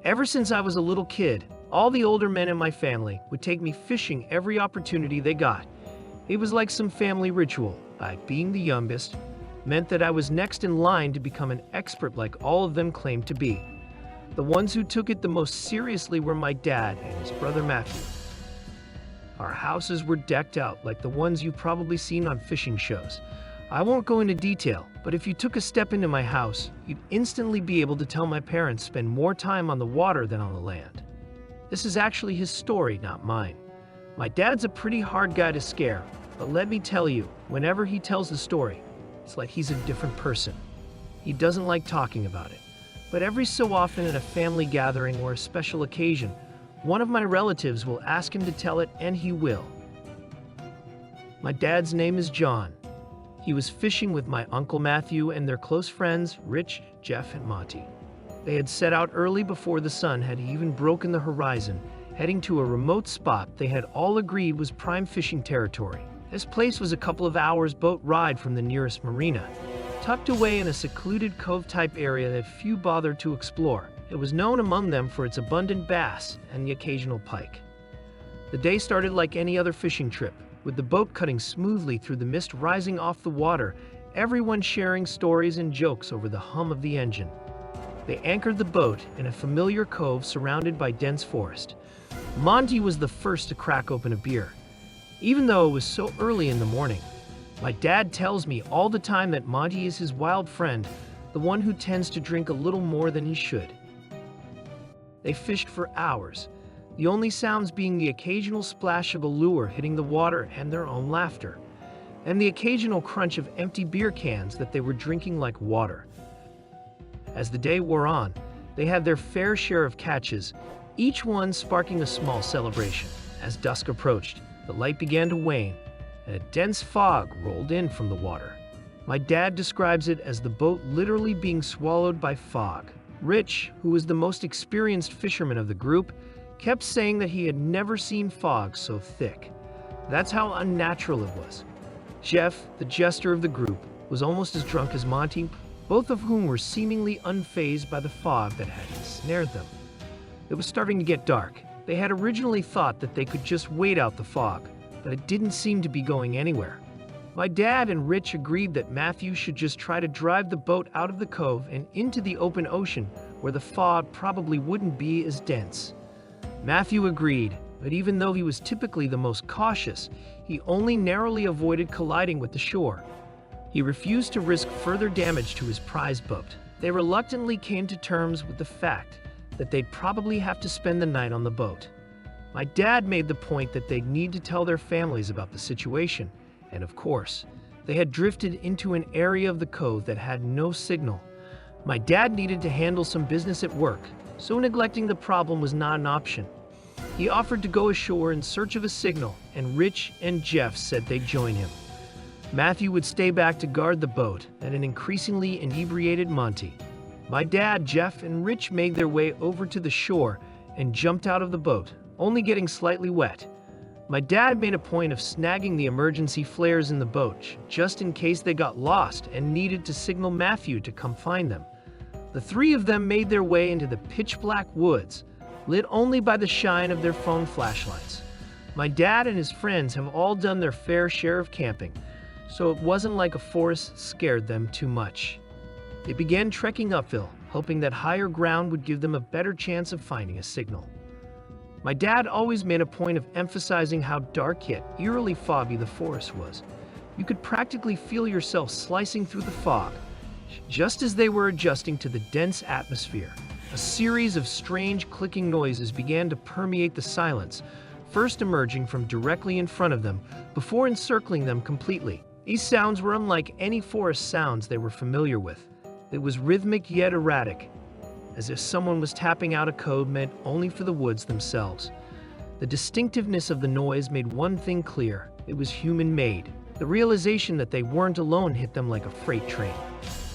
Ever since I was a little kid, all the older men in my family would take me fishing every opportunity they got. It was like some family ritual. I, being the youngest, meant that I was next in line to become an expert like all of them claimed to be. The ones who took it the most seriously were my dad and his brother Matthew. Our houses were decked out like the ones you've probably seen on fishing shows. I won't go into detail, but if you took a step into my house, you'd instantly be able to tell my parents spend more time on the water than on the land. This is actually his story, not mine. My dad's a pretty hard guy to scare, but let me tell you, whenever he tells the story, it's like he's a different person. He doesn't like talking about it. But every so often at a family gathering or a special occasion, one of my relatives will ask him to tell it, and he will. My dad's name is John. He was fishing with my Uncle Matthew and their close friends, Rich, Jeff, and Monty. They had set out early before the sun had even broken the horizon, heading to a remote spot they had all agreed was prime fishing territory. This place was a couple of hours boat ride from the nearest marina, tucked away in a secluded cove-type area that few bothered to explore. It was known among them for its abundant bass and the occasional pike. The day started like any other fishing trip, with the boat cutting smoothly through the mist rising off the water, everyone sharing stories and jokes over the hum of the engine. They anchored the boat in a familiar cove surrounded by dense forest. Monty was the first to crack open a beer. Even though it was so early in the morning, my dad tells me all the time that Monty is his wild friend, the one who tends to drink a little more than he should. They fished for hours, the only sounds being the occasional splash of a lure hitting the water and their own laughter, and the occasional crunch of empty beer cans that they were drinking like water. As the day wore on, they had their fair share of catches, each one sparking a small celebration. As dusk approached, the light began to wane, and a dense fog rolled in from the water. My dad describes it as the boat literally being swallowed by fog. Rich, who was the most experienced fisherman of the group, kept saying that he had never seen fog so thick. That's how unnatural it was. Jeff, the jester of the group, was almost as drunk as Monty, both of whom were seemingly unfazed by the fog that had ensnared them. It was starting to get dark. They had originally thought that they could just wait out the fog, but it didn't seem to be going anywhere. My dad and Rich agreed that Matthew should just try to drive the boat out of the cove and into the open ocean where the fog probably wouldn't be as dense. Matthew agreed, but even though he was typically the most cautious, he only narrowly avoided colliding with the shore. He refused to risk further damage to his prize boat. They reluctantly came to terms with the fact that they'd probably have to spend the night on the boat. My dad made the point that they'd need to tell their families about the situation, and of course, they had drifted into an area of the cove that had no signal. My dad needed to handle some business at work, so neglecting the problem was not an option. He offered to go ashore in search of a signal, and Rich and Jeff said they'd join him. Matthew would stay back to guard the boat and an increasingly inebriated Monty. My dad, Jeff, and Rich made their way over to the shore and jumped out of the boat, only getting slightly wet. My dad made a point of snagging the emergency flares in the boat, just in case they got lost and needed to signal Matthew to come find them. The three of them made their way into the pitch-black woods, lit only by the shine of their phone flashlights. My dad and his friends have all done their fair share of camping, so it wasn't like a forest scared them too much. They began trekking uphill, hoping that higher ground would give them a better chance of finding a signal. My dad always made a point of emphasizing how dark yet eerily foggy the forest was. You could practically feel yourself slicing through the fog. Just as they were adjusting to the dense atmosphere, a series of strange clicking noises began to permeate the silence, first emerging from directly in front of them, before encircling them completely. These sounds were unlike any forest sounds they were familiar with. It was rhythmic yet erratic, as if someone was tapping out a code meant only for the woods themselves. The distinctiveness of the noise made one thing clear: it was human-made. The realization that they weren't alone hit them like a freight train.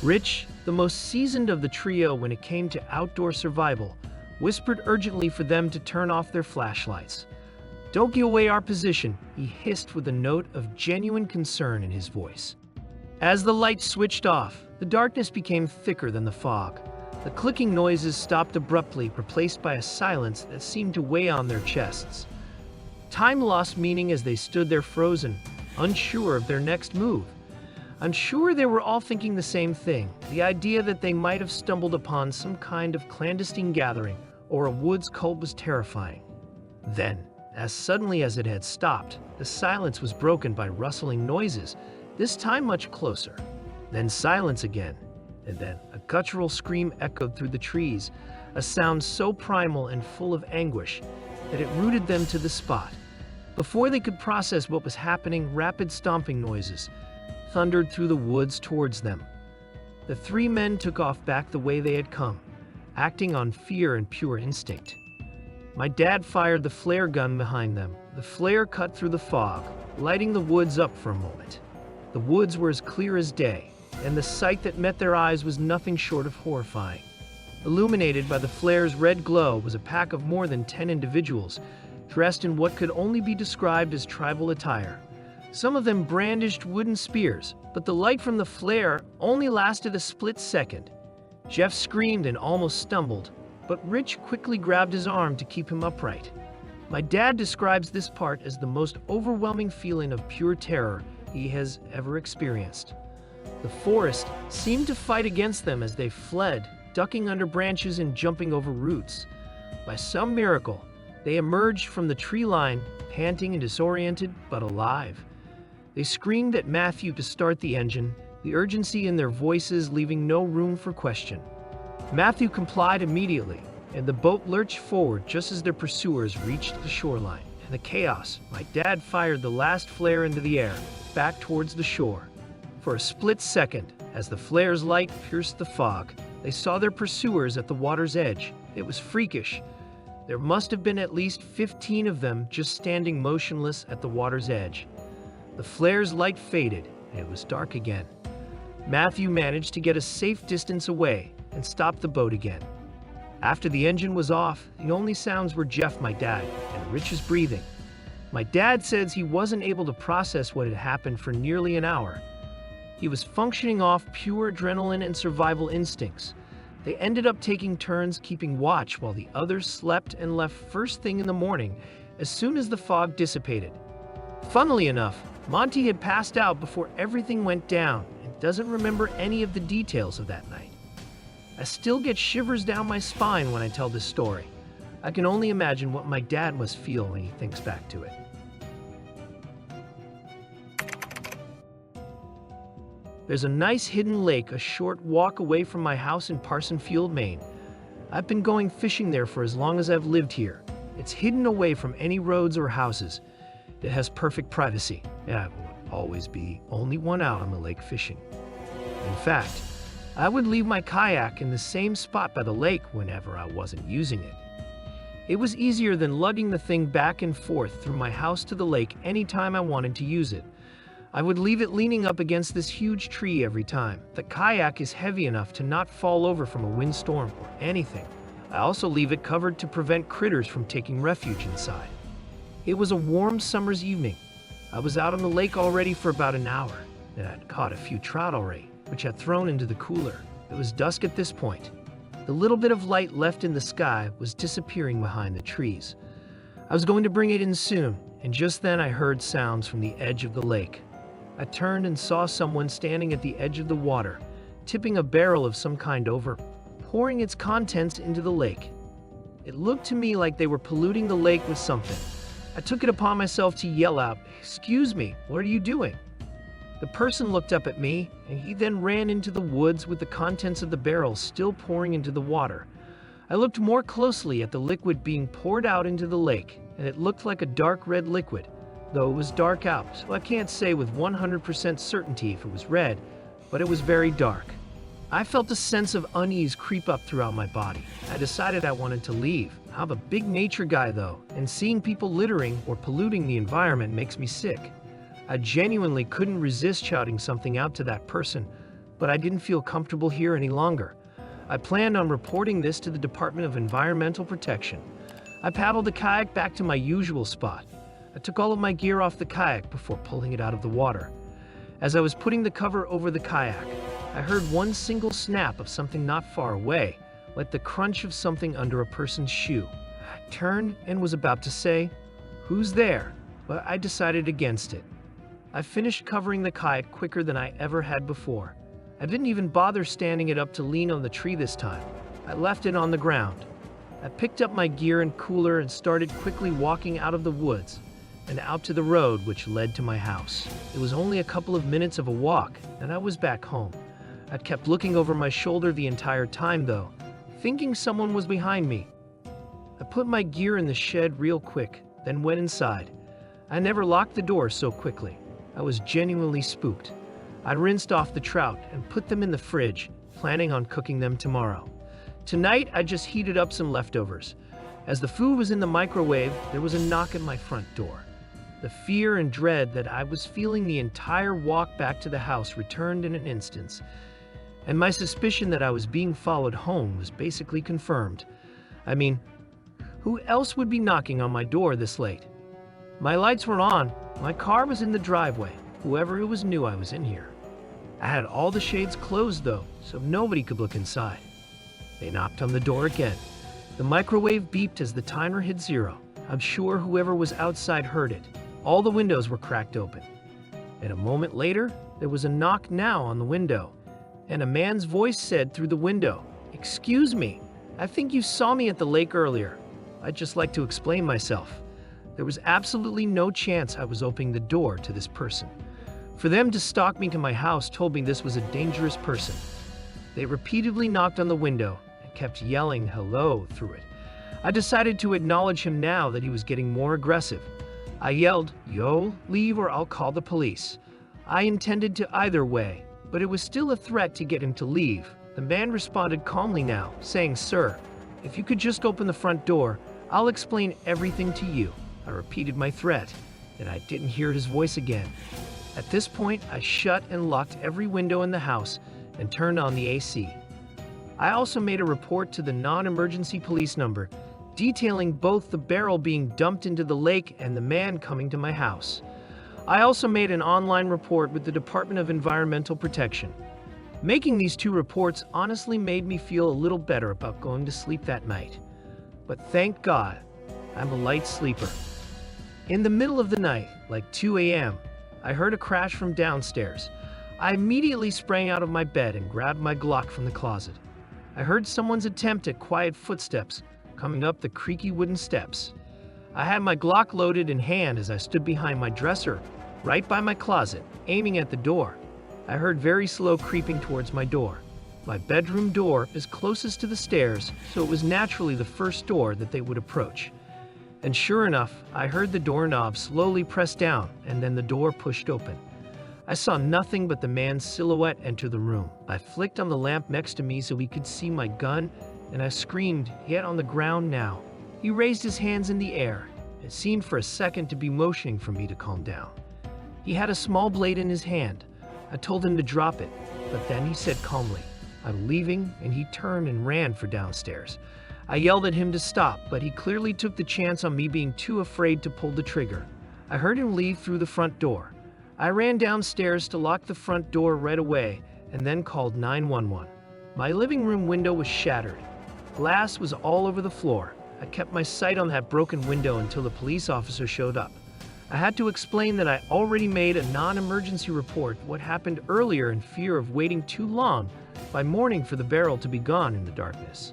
Rich, the most seasoned of the trio when it came to outdoor survival, whispered urgently for them to turn off their flashlights. "Don't give away our position," he hissed with a note of genuine concern in his voice. As the lights switched off, the darkness became thicker than the fog. The clicking noises stopped abruptly, replaced by a silence that seemed to weigh on their chests. Time lost meaning as they stood there frozen, unsure of their next move. I'm sure they were all thinking the same thing, the idea that they might have stumbled upon some kind of clandestine gathering or a woods cult was terrifying. Then, as suddenly as it had stopped, the silence was broken by rustling noises, this time much closer. Then silence again, and then a guttural scream echoed through the trees, a sound so primal and full of anguish that it rooted them to the spot. Before they could process what was happening, rapid stomping noises thundered through the woods towards them. The three men took off back the way they had come, acting on fear and pure instinct. My dad fired the flare gun behind them. The flare cut through the fog, lighting the woods up for a moment. The woods were as clear as day, and the sight that met their eyes was nothing short of horrifying. Illuminated by the flare's red glow was a pack of more than 10 individuals, dressed in what could only be described as tribal attire. Some of them brandished wooden spears, but the light from the flare only lasted a split second. Jeff screamed and almost stumbled, but Rich quickly grabbed his arm to keep him upright. My dad describes this part as the most overwhelming feeling of pure terror he has ever experienced. The forest seemed to fight against them as they fled, ducking under branches and jumping over roots. By some miracle, they emerged from the tree line, panting and disoriented, but alive. They screamed at Matthew to start the engine, the urgency in their voices leaving no room for question. Matthew complied immediately, and the boat lurched forward just as their pursuers reached the shoreline. In the chaos, my dad fired the last flare into the air, back towards the shore. For a split second, as the flare's light pierced the fog, they saw their pursuers at the water's edge. It was freakish. There must have been at least 15 of them just standing motionless at the water's edge. The flare's light faded, and it was dark again. Matthew managed to get a safe distance away and stop the boat again. After the engine was off, the only sounds were Jeff, my dad, and Rich's breathing. My dad says he wasn't able to process what had happened for nearly an hour. He was functioning off pure adrenaline and survival instincts. They ended up taking turns keeping watch while the others slept and left first thing in the morning as soon as the fog dissipated. Funnily enough, Monty had passed out before everything went down and doesn't remember any of the details of that night. I still get shivers down my spine when I tell this story. I can only imagine what my dad must feel when he thinks back to it. There's a nice hidden lake a short walk away from my house in Parsonfield, Maine. I've been going fishing there for as long as I've lived here. It's hidden away from any roads or houses. It has perfect privacy, and I would always be only one out on the lake fishing. In fact, I would leave my kayak in the same spot by the lake whenever I wasn't using it. It was easier than lugging the thing back and forth through my house to the lake anytime I wanted to use it. I would leave it leaning up against this huge tree every time. The kayak is heavy enough to not fall over from a windstorm or anything. I also leave it covered to prevent critters from taking refuge inside. It was a warm summer's evening. I was out on the lake already for about an hour, and I'd caught a few trout already, which I'd thrown into the cooler. It was dusk at this point. The little bit of light left in the sky was disappearing behind the trees. I was going to bring it in soon, and just then I heard sounds from the edge of the lake. I turned and saw someone standing at the edge of the water, tipping a barrel of some kind over, pouring its contents into the lake. It looked to me like they were polluting the lake with something. I took it upon myself to yell out, "Excuse me, what are you doing?" The person looked up at me, and he then ran into the woods with the contents of the barrel still pouring into the water. I looked more closely at the liquid being poured out into the lake, and it looked like a dark red liquid, though it was dark out, so I can't say with 100% certainty if it was red, but it was very dark. I felt a sense of unease creep up throughout my body. I decided I wanted to leave. I'm a big nature guy though, and seeing people littering or polluting the environment makes me sick. I genuinely couldn't resist shouting something out to that person, but I didn't feel comfortable here any longer. I planned on reporting this to the Department of Environmental Protection. I paddled the kayak back to my usual spot. I took all of my gear off the kayak before pulling it out of the water. As I was putting the cover over the kayak, I heard one single snap of something not far away, like the crunch of something under a person's shoe. I turned and was about to say, "Who's there?" but I decided against it. I finished covering the kite quicker than I ever had before. I didn't even bother standing it up to lean on the tree this time. I left it on the ground. I picked up my gear and cooler and started quickly walking out of the woods and out to the road which led to my house. It was only a couple of minutes of a walk, and I was back home. I kept looking over my shoulder the entire time, though, thinking someone was behind me. I put my gear in the shed real quick, then went inside. I never locked the door so quickly. I was genuinely spooked. I rinsed off the trout and put them in the fridge, planning on cooking them tomorrow. Tonight, I just heated up some leftovers. As the food was in the microwave, there was a knock at my front door. The fear and dread that I was feeling the entire walk back to the house returned in an instant, and my suspicion that I was being followed home was basically confirmed. I mean, who else would be knocking on my door this late? My lights were on, my car was in the driveway. Whoever it was knew I was in here. I had all the shades closed though, so nobody could look inside. They knocked on the door again. The microwave beeped as the timer hit 0. I'm sure whoever was outside heard it. All the windows were cracked open. And a moment later, there was a knock now on the window, and a man's voice said through the window, "Excuse me, I think you saw me at the lake earlier. I'd just like to explain myself." There was absolutely no chance I was opening the door to this person. For them to stalk me to my house told me this was a dangerous person. They repeatedly knocked on the window and kept yelling hello through it. I decided to acknowledge him now that he was getting more aggressive. I yelled, "Yo, leave or I'll call the police." I intended to either way, but it was still a threat to get him to leave. The man responded calmly now, saying, "Sir, if you could just open the front door, I'll explain everything to you." I repeated my threat, and I didn't hear his voice again. At this point, I shut and locked every window in the house and turned on the AC. I also made a report to the non-emergency police number, detailing both the barrel being dumped into the lake and the man coming to my house. I also made an online report with the Department of Environmental Protection. Making these 2 reports honestly made me feel a little better about going to sleep that night. But thank God, I'm a light sleeper. In the middle of the night, like 2 a.m., I heard a crash from downstairs. I immediately sprang out of my bed and grabbed my Glock from the closet. I heard someone's attempt at quiet footsteps coming up the creaky wooden steps. I had my Glock loaded in hand as I stood behind my dresser, right by my closet, aiming at the door. I heard very slow creeping towards my door. My bedroom door is closest to the stairs, so it was naturally the first door that they would approach. And sure enough, I heard the doorknob slowly press down, and then the door pushed open. I saw nothing but the man's silhouette enter the room. I flicked on the lamp next to me so he could see my gun, and I screamed, yet on the ground now. He raised his hands in the air. It seemed for a second to be motioning for me to calm down. He had a small blade in his hand. I told him to drop it, but then he said calmly, "I'm leaving," and he turned and ran for downstairs. I yelled at him to stop, but he clearly took the chance on me being too afraid to pull the trigger. I heard him leave through the front door. I ran downstairs to lock the front door right away and then called 911. My living room window was shattered. Glass was all over the floor. I kept my sight on that broken window until the police officer showed up. I had to explain that I already made a non-emergency report what happened earlier in fear of waiting too long by morning for the barrel to be gone in the darkness.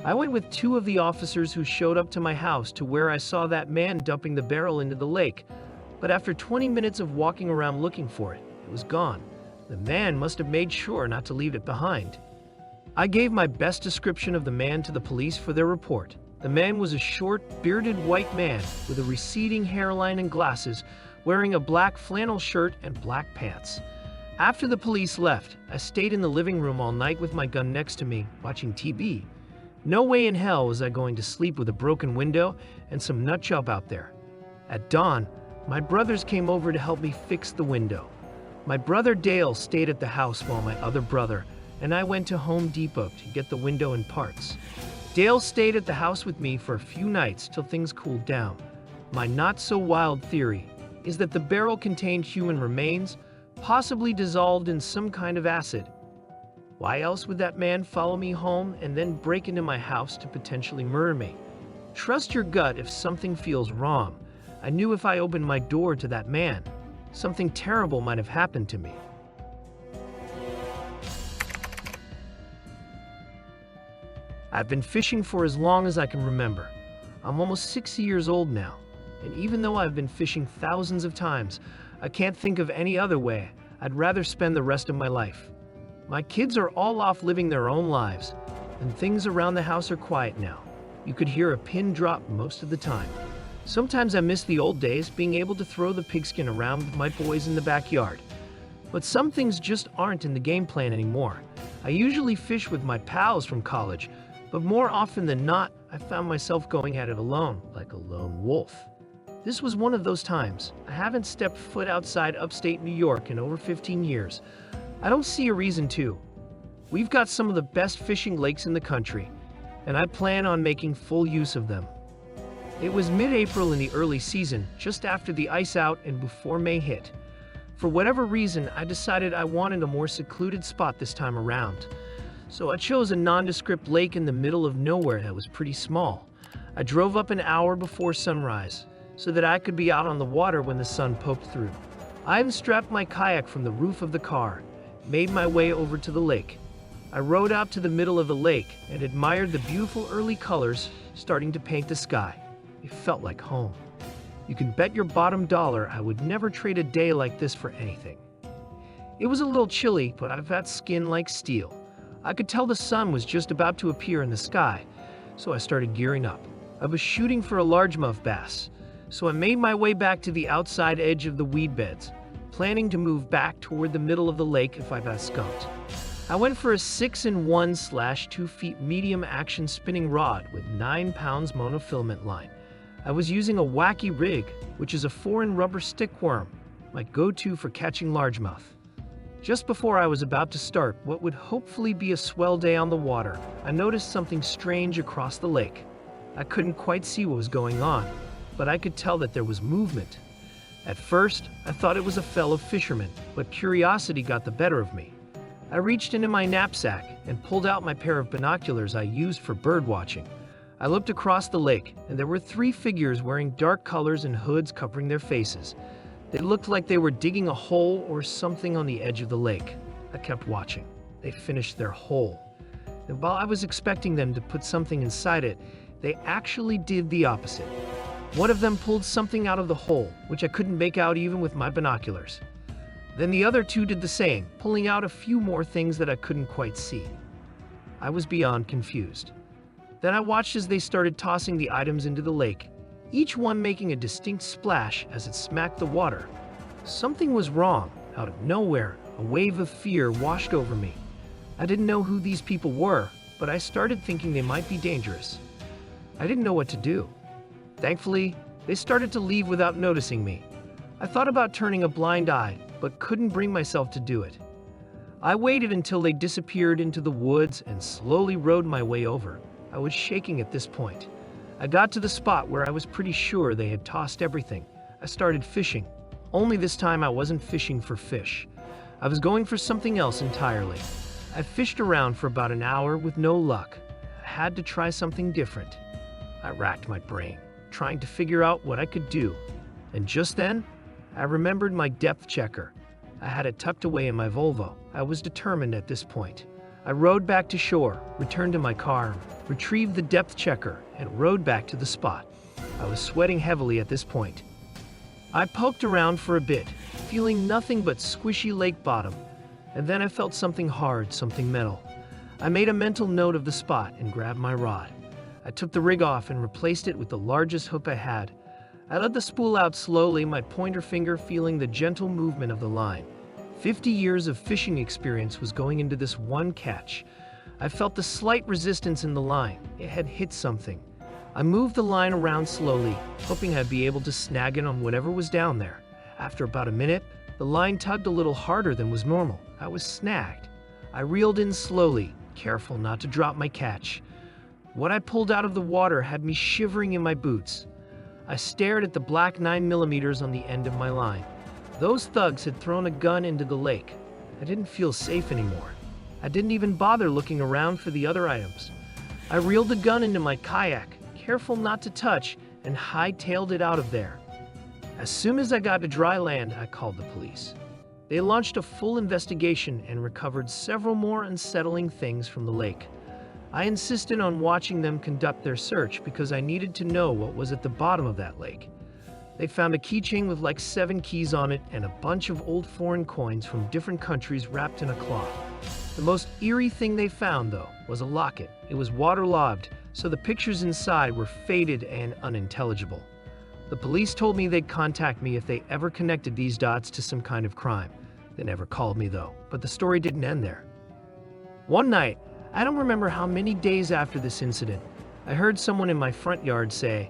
I went with 2 of the officers who showed up to my house to where I saw that man dumping the barrel into the lake, but after 20 minutes of walking around looking for it, it was gone. The man must have made sure not to leave it behind. I gave my best description of the man to the police for their report. The man was a short, bearded white man with a receding hairline and glasses, wearing a black flannel shirt and black pants. After the police left, I stayed in the living room all night with my gun next to me, watching TV. No way in hell was I going to sleep with a broken window and some nutjob out there. At dawn, my brothers came over to help me fix the window. My brother Dale stayed at the house while my other brother and I went to Home Depot to get the window in parts. Dale stayed at the house with me for a few nights till things cooled down. My not-so-wild theory is that the barrel contained human remains, possibly dissolved in some kind of acid, Why else would that man follow me home and then break into my house to potentially murder me? Trust your gut if something feels wrong. I knew if I opened my door to that man, something terrible might have happened to me. I've been fishing for as long as I can remember. I'm almost 60 years old now, and even though I've been fishing thousands of times, I can't think of any other way I'd rather spend the rest of my life. My kids are all off living their own lives, and things around the house are quiet now. You could hear a pin drop most of the time. Sometimes I miss the old days, being able to throw the pigskin around with my boys in the backyard. But some things just aren't in the game plan anymore. I usually fish with my pals from college, but more often than not, I found myself going at it alone, like a lone wolf. This was one of those times. I haven't stepped foot outside upstate New York in over 15 years. I don't see a reason to. We've got some of the best fishing lakes in the country, and I plan on making full use of them. It was mid-April in the early season, just after the ice out and before May hit. For whatever reason, I decided I wanted a more secluded spot this time around. So I chose a nondescript lake in the middle of nowhere that was pretty small. I drove up an hour before sunrise so that I could be out on the water when the sun poked through. I unstrapped my kayak from the roof of the car, made my way over to the lake. I rowed out to the middle of the lake and admired the beautiful early colors starting to paint the sky. It felt like home. You can bet your bottom dollar I would never trade a day like this for anything. It was a little chilly, but I've got skin like steel. I could tell the sun was just about to appear in the sky, so I started gearing up. I was shooting for a largemouth bass, so I made my way back to the outside edge of the weed beds, planning to move back toward the middle of the lake if I got skunked. I went for a 6-in-1/2 feet medium action spinning rod with 9 pounds monofilament line. I was using a wacky rig, which is a 4-in rubber stick worm, my go-to for catching largemouth. Just before I was about to start what would hopefully be a swell day on the water, I noticed something strange across the lake. I couldn't quite see what was going on, but I could tell that there was movement. At first, I thought it was a fellow fisherman, but curiosity got the better of me. I reached into my knapsack and pulled out my pair of binoculars I used for bird watching. I looked across the lake, and there were 3 figures wearing dark colors and hoods covering their faces. They looked like they were digging a hole or something on the edge of the lake. I kept watching. They finished their hole. And while I was expecting them to put something inside it, they actually did the opposite. One of them pulled something out of the hole, which I couldn't make out even with my binoculars. Then the other 2 did the same, pulling out a few more things that I couldn't quite see. I was beyond confused. Then I watched as they started tossing the items into the lake, each one making a distinct splash as it smacked the water. Something was wrong. Out of nowhere, a wave of fear washed over me. I didn't know who these people were, but I started thinking they might be dangerous. I didn't know what to do. Thankfully, they started to leave without noticing me. I thought about turning a blind eye, but couldn't bring myself to do it. I waited until they disappeared into the woods and slowly rowed my way over. I was shaking at this point. I got to the spot where I was pretty sure they had tossed everything. I started fishing. Only this time I wasn't fishing for fish. I was going for something else entirely. I fished around for about an hour with no luck. I had to try something different. I racked my brain, trying to figure out what I could do. And just then, I remembered my depth checker. I had it tucked away in my Volvo. I was determined at this point. I rowed back to shore, returned to my car, retrieved the depth checker, and rowed back to the spot. I was sweating heavily at this point. I poked around for a bit, feeling nothing but squishy lake bottom, and then I felt something hard, something metal. I made a mental note of the spot and grabbed my rod. I took the rig off and replaced it with the largest hook I had. I let the spool out slowly, my pointer finger feeling the gentle movement of the line. 50 years of fishing experience was going into this one catch. I felt the slight resistance in the line. It had hit something. I moved the line around slowly, hoping I'd be able to snag it on whatever was down there. After about a minute, the line tugged a little harder than was normal. I was snagged. I reeled in slowly, careful not to drop my catch. What I pulled out of the water had me shivering in my boots. I stared at the black 9mm on the end of my line. Those thugs had thrown a gun into the lake. I didn't feel safe anymore. I didn't even bother looking around for the other items. I reeled the gun into my kayak, careful not to touch, and hightailed it out of there. As soon as I got to dry land, I called the police. They launched a full investigation and recovered several more unsettling things from the lake. I insisted on watching them conduct their search because I needed to know what was at the bottom of that lake. They found a keychain with like 7 keys on it and a bunch of old foreign coins from different countries wrapped in a cloth. The most eerie thing they found, though, was a locket. It was waterlogged, so the pictures inside were faded and unintelligible. The police told me they'd contact me if they ever connected these dots to some kind of crime. They never called me, though, but the story didn't end there. One night, I don't remember how many days after this incident, I heard someone in my front yard say,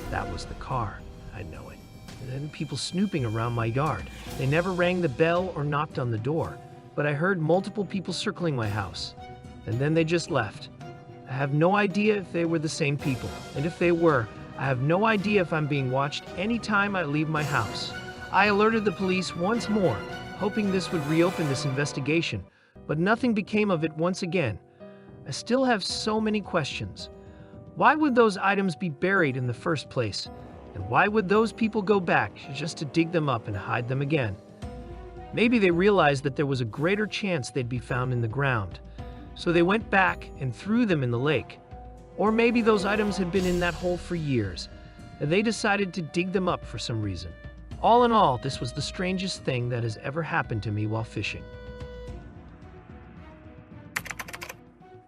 "That was the car. I know it." And then people snooping around my yard. They never rang the bell or knocked on the door, but I heard multiple people circling my house. And then they just left. I have no idea if they were the same people, and if they were, I have no idea if I'm being watched anytime I leave my house. I alerted the police once more, hoping this would reopen this investigation, but nothing became of it once again. I still have so many questions. Why would those items be buried in the first place? And why would those people go back just to dig them up and hide them again? Maybe they realized that there was a greater chance they'd be found in the ground, so they went back and threw them in the lake. Or maybe those items had been in that hole for years, and they decided to dig them up for some reason. All in all, this was the strangest thing that has ever happened to me while fishing.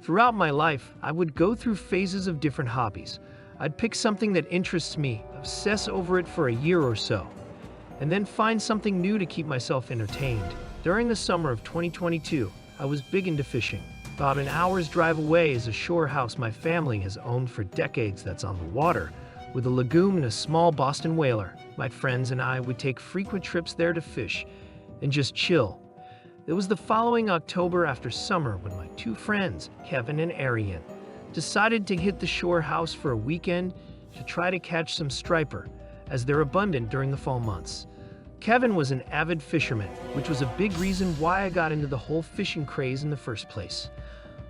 Throughout my life, I would go through phases of different hobbies. I'd pick something that interests me, obsess over it for a year or so, and then find something new to keep myself entertained. During the summer of 2022, I was big into fishing. About an hour's drive away is a shore house my family has owned for decades that's on the water, with a lagoon and a small Boston whaler. My friends and I would take frequent trips there to fish and just chill. It was the following October after summer when my 2 friends, Kevin and Arian, decided to hit the shore house for a weekend to try to catch some striper, as they're abundant during the fall months. Kevin was an avid fisherman, which was a big reason why I got into the whole fishing craze in the first place.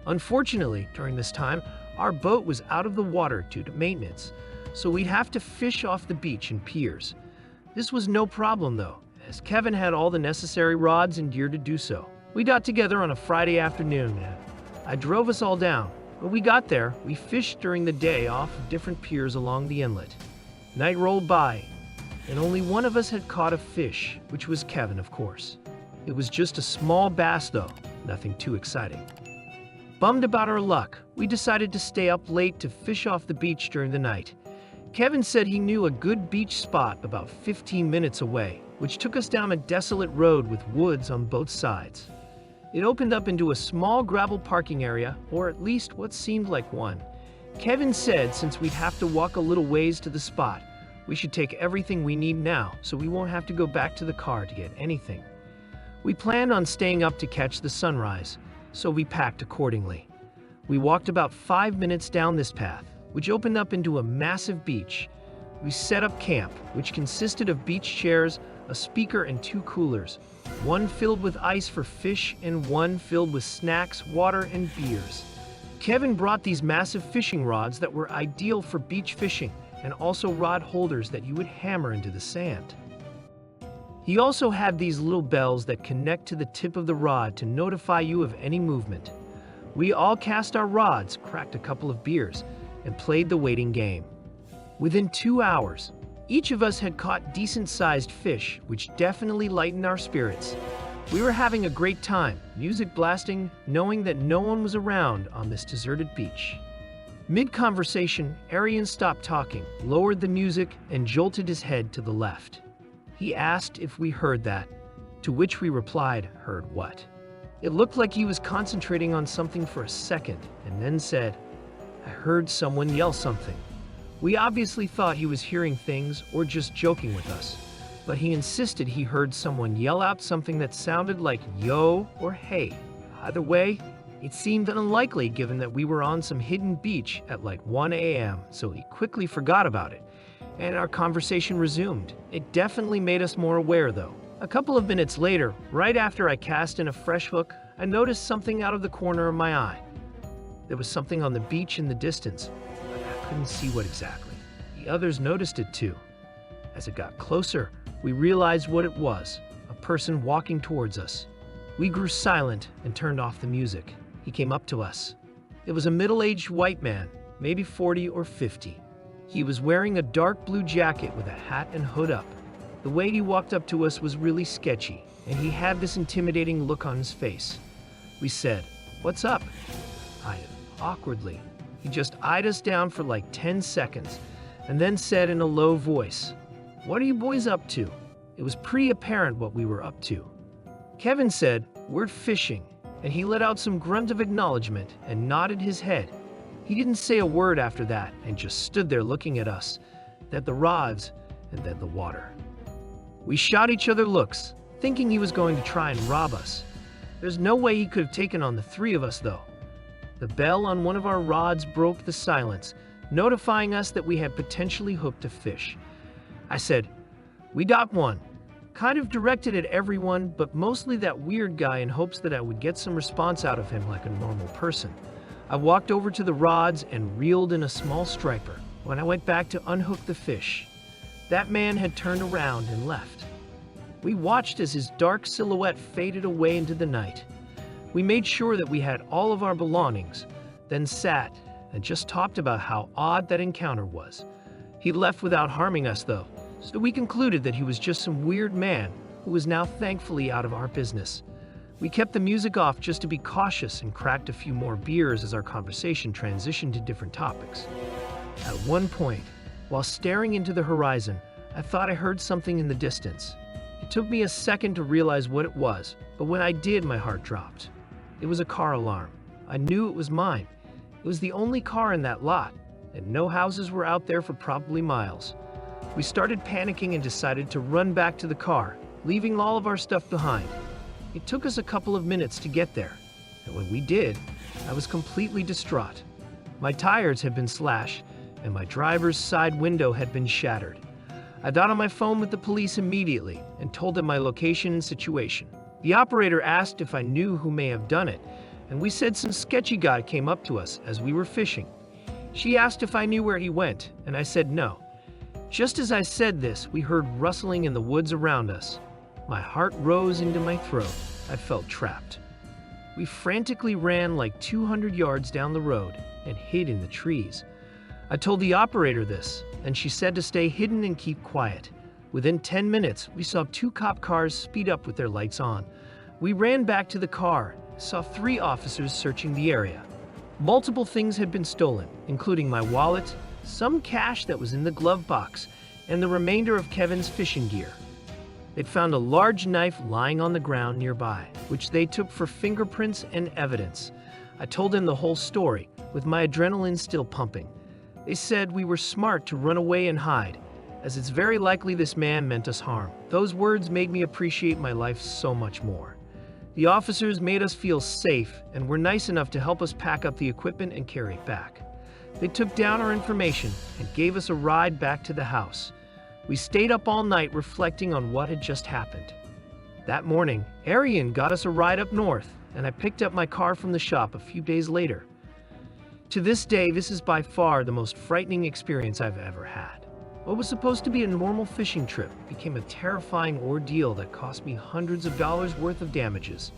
Unfortunately, during this time, our boat was out of the water due to maintenance, so we'd have to fish off the beach and piers. This was no problem though, as Kevin had all the necessary rods and gear to do so. We got together on a Friday afternoon and I drove us all down. When we got there, we fished during the day off of different piers along the inlet. Night rolled by, and only one of us had caught a fish, which was Kevin, of course. It was just a small bass though, nothing too exciting. Bummed about our luck, we decided to stay up late to fish off the beach during the night. Kevin said he knew a good beach spot about 15 minutes away, which took us down a desolate road with woods on both sides. It opened up into a small gravel parking area, or at least what seemed like one. Kevin said since we'd have to walk a little ways to the spot, we should take everything we need now so we won't have to go back to the car to get anything. We planned on staying up to catch the sunrise, so we packed accordingly. We walked about 5 minutes down this path, which opened up into a massive beach. We set up camp, which consisted of beach chairs, a speaker and 2 coolers, one filled with ice for fish and one filled with snacks, water, and beers. Kevin brought these massive fishing rods that were ideal for beach fishing and also rod holders that you would hammer into the sand. He also had these little bells that connect to the tip of the rod to notify you of any movement. We all cast our rods, cracked a couple of beers, and played the waiting game. Within 2 hours, each of us had caught decent-sized fish, which definitely lightened our spirits. We were having a great time, music blasting, knowing that no one was around on this deserted beach. Mid-conversation, Arian stopped talking, lowered the music, and jolted his head to the left. He asked if we heard that, to which we replied, "Heard what?" It looked like he was concentrating on something for a second, and then said, "I heard someone yell something." We obviously thought he was hearing things or just joking with us, but he insisted he heard someone yell out something that sounded like yo or hey. Either way, it seemed unlikely given that we were on some hidden beach at like 1 a.m., so he quickly forgot about it, and our conversation resumed. It definitely made us more aware though. A couple of minutes later, right after I cast in a fresh hook, I noticed something out of the corner of my eye. There was something on the beach in the distance, but I couldn't see what exactly. The others noticed it too. As it got closer, we realized what it was, a person walking towards us. We grew silent and turned off the music. He came up to us. It was a middle-aged white man, maybe 40 or 50. He was wearing a dark blue jacket with a hat and hood up. The way he walked up to us was really sketchy, and he had this intimidating look on his face. We said, "What's up?" Awkwardly. He just eyed us down for like 10 seconds, and then said in a low voice, "What are you boys up to?" It was pretty apparent what we were up to. Kevin said, "We're fishing," and he let out some grunt of acknowledgement and nodded his head. He didn't say a word after that and just stood there looking at us, then the rods, and then the water. We shot each other looks, thinking he was going to try and rob us. There's no way he could have taken on the three of us, though. The bell on one of our rods broke the silence, notifying us that we had potentially hooked a fish. I said, "We got one," kind of directed at everyone, but mostly that weird guy in hopes that I would get some response out of him like a normal person. I walked over to the rods and reeled in a small striper. When I went back to unhook the fish, that man had turned around and left. We watched as his dark silhouette faded away into the night. We made sure that we had all of our belongings, then sat and just talked about how odd that encounter was. He left without harming us, though, so we concluded that he was just some weird man who was now thankfully out of our business. We kept the music off just to be cautious and cracked a few more beers as our conversation transitioned to different topics. At one point, while staring into the horizon, I thought I heard something in the distance. It took me a second to realize what it was, but when I did, my heart dropped. It was a car alarm. I knew it was mine. It was the only car in that lot, and no houses were out there for probably miles. We started panicking and decided to run back to the car, leaving all of our stuff behind. It took us a couple of minutes to get there, and when we did, I was completely distraught. My tires had been slashed, and my driver's side window had been shattered. I got on my phone with the police immediately and told them my location and situation. The operator asked if I knew who may have done it, and we said some sketchy guy came up to us as we were fishing. She asked if I knew where he went, and I said no. Just as I said this, we heard rustling in the woods around us. My heart rose into my throat. I felt trapped. We frantically ran like 200 yards down the road and hid in the trees. I told the operator this, and she said to stay hidden and keep quiet. Within 10 minutes, we saw 2 cop cars speed up with their lights on. We ran back to the car, saw 3 officers searching the area. Multiple things had been stolen, including my wallet, some cash that was in the glove box, and the remainder of Kevin's fishing gear. They'd found a large knife lying on the ground nearby, which they took for fingerprints and evidence. I told them the whole story, with my adrenaline still pumping. They said we were smart to run away and hide, as it's very likely this man meant us harm. Those words made me appreciate my life so much more. The officers made us feel safe and were nice enough to help us pack up the equipment and carry it back. They took down our information and gave us a ride back to the house. We stayed up all night reflecting on what had just happened. That morning, Arian got us a ride up north, and I picked up my car from the shop a few days later. To this day, this is by far the most frightening experience I've ever had. What was supposed to be a normal fishing trip became a terrifying ordeal that cost me hundreds of dollars worth of damages.